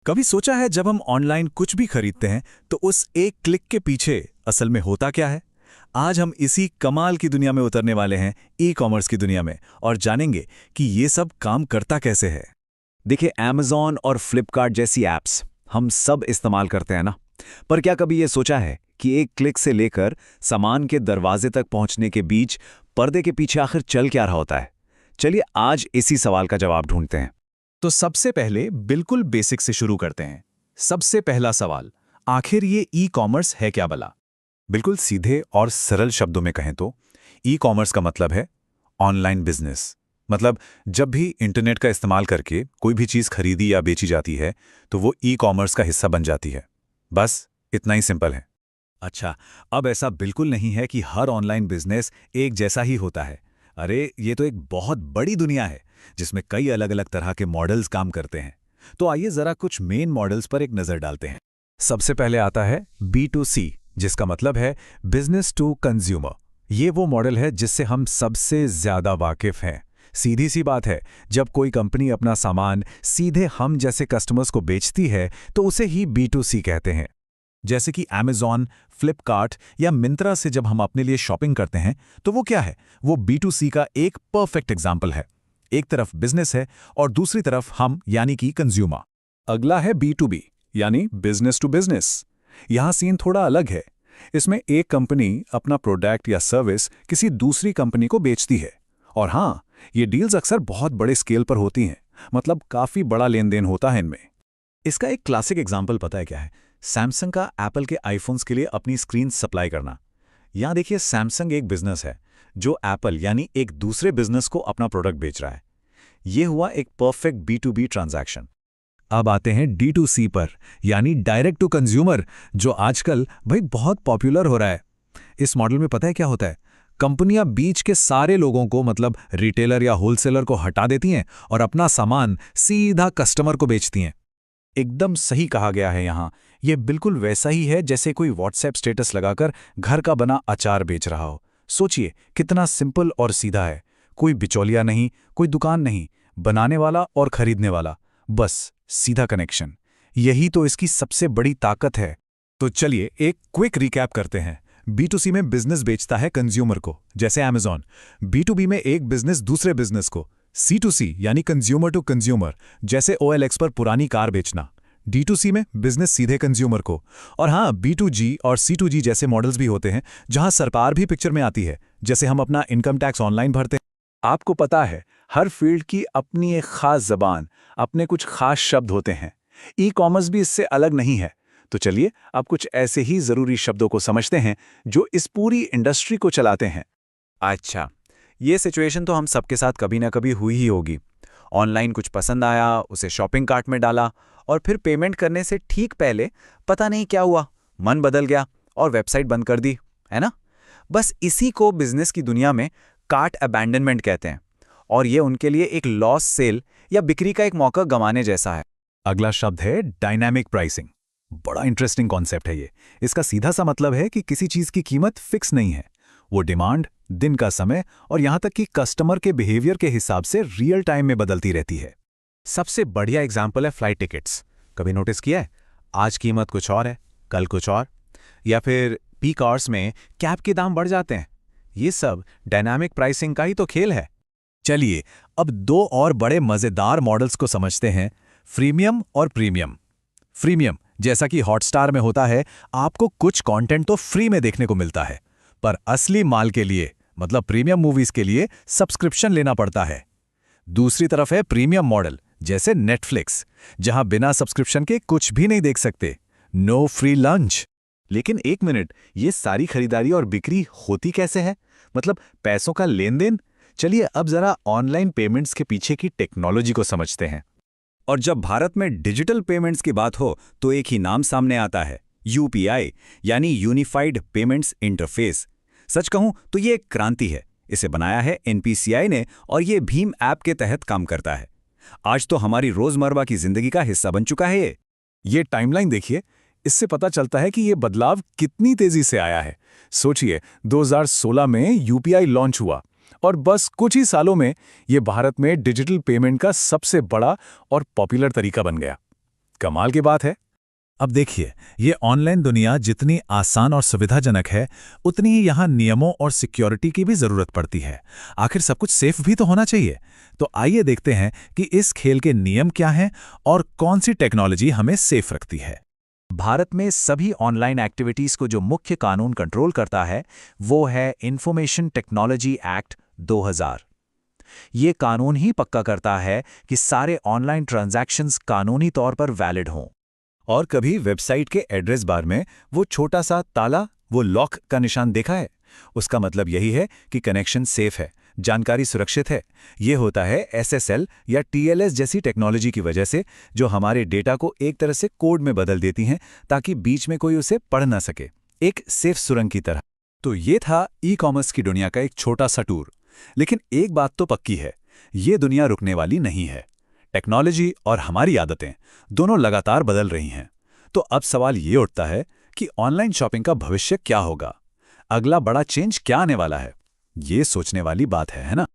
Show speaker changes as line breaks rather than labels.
कभी सोचा है जब हम ऑनलाइन कुछ भी खरीदते हैं तो उस एक क्लिक के पीछे असल में होता क्या है। आज हम इसी कमाल की दुनिया में उतरने वाले हैं, ई कॉमर्स की दुनिया में, और जानेंगे कि ये सब काम करता कैसे है। देखिए, Amazon और Flipkart जैसी ऐप्स हम सब इस्तेमाल करते हैं ना। पर क्या कभी ये सोचा है कि एक क्लिक से लेकर सामान के दरवाजे तक पहुंचने के बीच पर्दे के पीछे आखिर चल क्या रहा होता है। चलिए आज इसी सवाल का जवाब ढूंढते हैं।
तो सबसे पहले बिल्कुल बेसिक से शुरू करते हैं। सबसे पहला सवाल, आखिर ये ई कॉमर्स है क्या भला?
बिल्कुल सीधे और सरल शब्दों में कहें तो ई कॉमर्स का मतलब है ऑनलाइन बिजनेस। मतलब जब भी इंटरनेट का इस्तेमाल करके कोई भी चीज़ खरीदी या बेची जाती है तो वो ई कॉमर्स का हिस्सा बन जाती है। बस इतना ही सिंपल है। अच्छा, अब ऐसा बिल्कुल नहीं है कि हर ऑनलाइन बिजनेस एक जैसा ही होता है। अरे ये तो एक बहुत बड़ी दुनिया है जिसमें कई अलग अलग तरह के मॉडल्स काम करते हैं। तो आइए जरा कुछ मेन मॉडल्स पर एक नज़र डालते हैं। सबसे पहले आता है B2C, जिसका मतलब है बिजनेस टू कंज्यूमर। ये वो मॉडल है जिससे हम सबसे ज्यादा वाकिफ हैं। सीधी सी बात है, जब कोई कंपनी अपना सामान सीधे हम जैसे कस्टमर्स को बेचती है तो उसे ही B2C कहते हैं। जैसे कि Amazon, Flipkart या मिंत्रा से जब हम अपने लिए शॉपिंग करते हैं तो वो क्या है, वो B2C का एक परफेक्ट एग्जाम्पल है। एक तरफ बिजनेस है और दूसरी तरफ हम यानी कि कंज्यूमर। अगला है B2B यानी बिजनेस टू बिजनेस। यहां सीन थोड़ा अलग है। इसमें एक कंपनी अपना प्रोडक्ट या सर्विस किसी दूसरी कंपनी को बेचती है। और हां, ये डील्स अक्सर बहुत बड़े स्केल पर होती हैं, मतलब काफी बड़ा लेन देन होता है इनमें। इसका एक क्लासिक एग्जाम्पल पता है क्या है? सैमसंग का एप्पल के आईफोन्स के लिए अपनी स्क्रीन सप्लाई करना। यहां देखिए, सैमसंग एक बिजनेस है जो एप्पल यानी एक दूसरे बिजनेस को अपना प्रोडक्ट बेच रहा है। यह हुआ एक परफेक्ट B2B ट्रांजैक्शन। अब आते हैं D2C पर, यानी डायरेक्ट टू कंज्यूमर, जो आजकल भाई बहुत पॉपुलर हो रहा है। इस मॉडल में पता है क्या होता है? कंपनियां बीच के सारे लोगों को, मतलब रिटेलर या होलसेलर को हटा देती हैं और अपना सामान सीधा कस्टमर को बेचती हैं। एकदम सही कहा गया है यहाँ। यह बिल्कुल वैसा ही है जैसे कोई व्हाट्सएप स्टेटस लगाकर घर का बना अचार बेच रहा हो। सोचिए कितना सिंपल और सीधा है। कोई बिचौलिया नहीं, कोई दुकान नहीं, बनाने वाला और खरीदने वाला, बस सीधा कनेक्शन। यही तो इसकी सबसे बड़ी ताकत है। तो चलिए एक क्विक रिकैप करते हैं। B2C में बिजनेस बेचता है कंज्यूमर को, जैसे Amazon। B2B में एक बिजनेस दूसरे बिजनेस को, C2C यानी कंज्यूमर टू कंज्यूमर, जैसे OLX पर पुरानी कार बेचना। D2C में बिजनेस सीधे कंज्यूमर को। और हाँ, B2G और C2G जैसे मॉडल्स भी होते हैं जहां सरकार भी पिक्चर में आती है, जैसे हम अपना इनकम टैक्स ऑनलाइन भरते हैं। आपको पता है, हर फील्ड की अपनी एक खास जबान, अपने कुछ खास शब्द होते हैं। ई कॉमर्स भी इससे अलग नहीं है। तो चलिए अब कुछ ऐसे ही जरूरी शब्दों को समझते हैं जो इस पूरी इंडस्ट्री को चलाते हैं। अच्छा, ये सिचुएशन तो हम सबके साथ कभी ना कभी हुई ही होगी। ऑनलाइन कुछ पसंद आया, उसे शॉपिंग कार्ट में डाला और फिर पेमेंट करने से ठीक पहले पता नहीं क्या हुआ, मन बदल गया और वेबसाइट बंद कर दी, है ना? बस इसी को बिजनेस की दुनिया में कार्ट अबैंडनमेंट कहते हैं, और ये उनके लिए एक लॉस सेल या बिक्री का एक मौका गंवाने जैसा है। अगला शब्द है डायनामिक प्राइसिंग। बड़ा इंटरेस्टिंग कॉन्सेप्ट है ये। इसका सीधा सा मतलब है कि किसी चीज की कीमत फिक्स नहीं है। वो डिमांड, दिन का समय और यहां तक कि कस्टमर के बिहेवियर के हिसाब से रियल टाइम में बदलती रहती है। सबसे बढ़िया एग्जाम्पल है फ्लाइट टिकट्स। कभी नोटिस किया है? आज कीमत कुछ और है, कल कुछ और। या फिर पीक आवर्स में कैब के दाम बढ़ जाते हैं। ये सब डायनामिक प्राइसिंग का ही तो खेल है। चलिए अब दो और बड़े मजेदार मॉडल्स को समझते हैं, फ्रीमियम और प्रीमियम। फ्रीमियम जैसा कि हॉटस्टार में होता है, आपको कुछ कंटेंट तो फ्री में देखने को मिलता है, पर असली माल के लिए, मतलब प्रीमियम मूवीज के लिए सब्सक्रिप्शन लेना पड़ता है। दूसरी तरफ है प्रीमियम मॉडल, जैसे नेटफ्लिक्स, जहां बिना सब्सक्रिप्शन के कुछ भी नहीं देख सकते। No free lunch. लेकिन एक मिनट, ये सारी खरीदारी और बिक्री होती कैसे है? मतलब पैसों का लेन देन। चलिए अब जरा ऑनलाइन पेमेंट्स के पीछे की टेक्नोलॉजी को समझते हैं। और जब भारत में डिजिटल पेमेंट्स की बात हो तो एक ही नाम सामने आता है, UPI यानी यूनिफाइड पेमेंट्स इंटरफेस। सच कहूं तो ये एक क्रांति है। इसे बनाया है NPCI ने और ये भीम ऐप के तहत काम करता है। आज तो हमारी रोजमर्रा की जिंदगी का हिस्सा बन चुका है ये टाइमलाइन देखिए, इससे पता चलता है कि ये बदलाव कितनी तेजी से आया है। सोचिए, 2016 में UPI लॉन्च हुआ और बस कुछ ही सालों में ये भारत में डिजिटल पेमेंट का सबसे बड़ा और पॉपुलर तरीका बन गया। कमाल की बात है।
अब देखिए, ये ऑनलाइन दुनिया जितनी आसान और सुविधाजनक है, उतनी ही यहाँ नियमों और सिक्योरिटी की भी जरूरत पड़ती है। आखिर सब कुछ सेफ भी तो होना चाहिए। तो आइए देखते हैं कि इस खेल के नियम क्या हैं और कौन सी टेक्नोलॉजी हमें सेफ रखती है। भारत में सभी ऑनलाइन एक्टिविटीज को जो मुख्य कानून कंट्रोल करता है, वो है इंफॉर्मेशन टेक्नोलॉजी एक्ट 2000। ये कानून ही पक्का करता है कि सारे ऑनलाइन ट्रांजैक्शंस कानूनी तौर पर वैलिड हों।
और कभी वेबसाइट के एड्रेस बार में वो छोटा सा ताला, वो लॉक का निशान देखा है? उसका मतलब यही है कि कनेक्शन सेफ है, जानकारी सुरक्षित है। ये होता है SSL या TLS जैसी टेक्नोलॉजी की वजह से, जो हमारे डेटा को एक तरह से कोड में बदल देती हैं ताकि बीच में कोई उसे पढ़ ना सके, एक सेफ सुरंग की तरह।
तो ये था ई-कॉमर्स की दुनिया का एक छोटा सा टूर। लेकिन एक बात तो पक्की है, ये दुनिया रुकने वाली नहीं है। टेक्नोलॉजी और हमारी आदतें दोनों लगातार बदल रही हैं। तो अब सवाल ये उठता है कि ऑनलाइन शॉपिंग का भविष्य क्या होगा? अगला बड़ा चेंज क्या आने वाला है? ये सोचने वाली बात है ना?